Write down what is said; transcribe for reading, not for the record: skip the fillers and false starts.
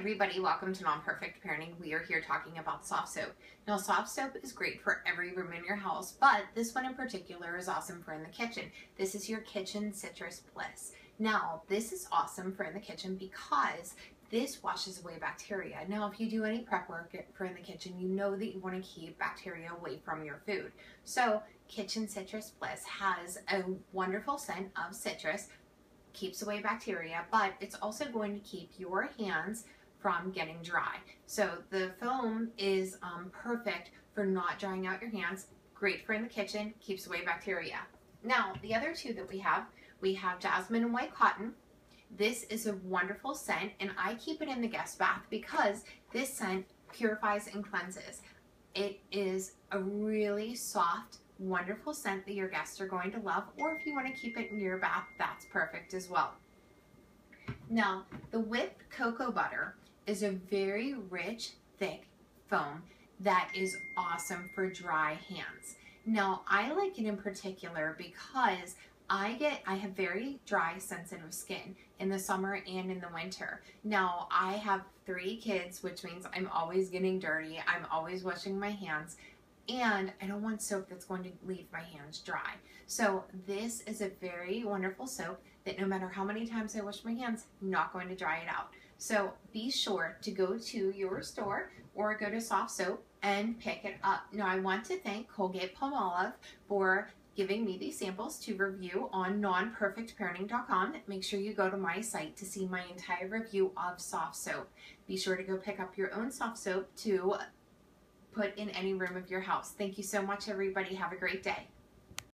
everybody, welcome to Non-Perfect Parenting. We are here talking about soft soap. Now soft soap is great for every room in your house, but this one in particular is awesome for in the kitchen. This is your Kitchen Citrus Bliss. Now this is awesome for in the kitchen because this washes away bacteria. Now if you do any prep work for in the kitchen, you know that you want to keep bacteria away from your food. So Kitchen Citrus Bliss has a wonderful scent of citrus, keeps away bacteria, but it's also going to keep your hands from getting dry. So the foam is perfect for not drying out your hands, great for in the kitchen, keeps away bacteria. Now the other two that we have Jasmine and White Cotton. This is a wonderful scent and I keep it in the guest bath because this scent purifies and cleanses. It is a really soft, wonderful scent that your guests are going to love, or if you want to keep it in your bath, that's perfect as well. Now, the whipped cocoa butter is a very rich, thick foam that is awesome for dry hands. Now, I like it in particular because I have very dry, sensitive skin in the summer and in the winter. Now, I have 3 kids, which means I'm always getting dirty. I'm always washing my hands. And I don't want soap that's going to leave my hands dry. So this is a very wonderful soap that no matter how many times I wash my hands, I'm not going to dry it out. So be sure to go to your store or go to Soft Soap and pick it up. Now I want to thank Colgate-Palmolive for giving me these samples to review on nonperfectparenting.com. Make sure you go to my site to see my entire review of soft soap. Be sure to go pick up your own soft soap to put in any room of your house. Thank you so much, everybody. Have a great day.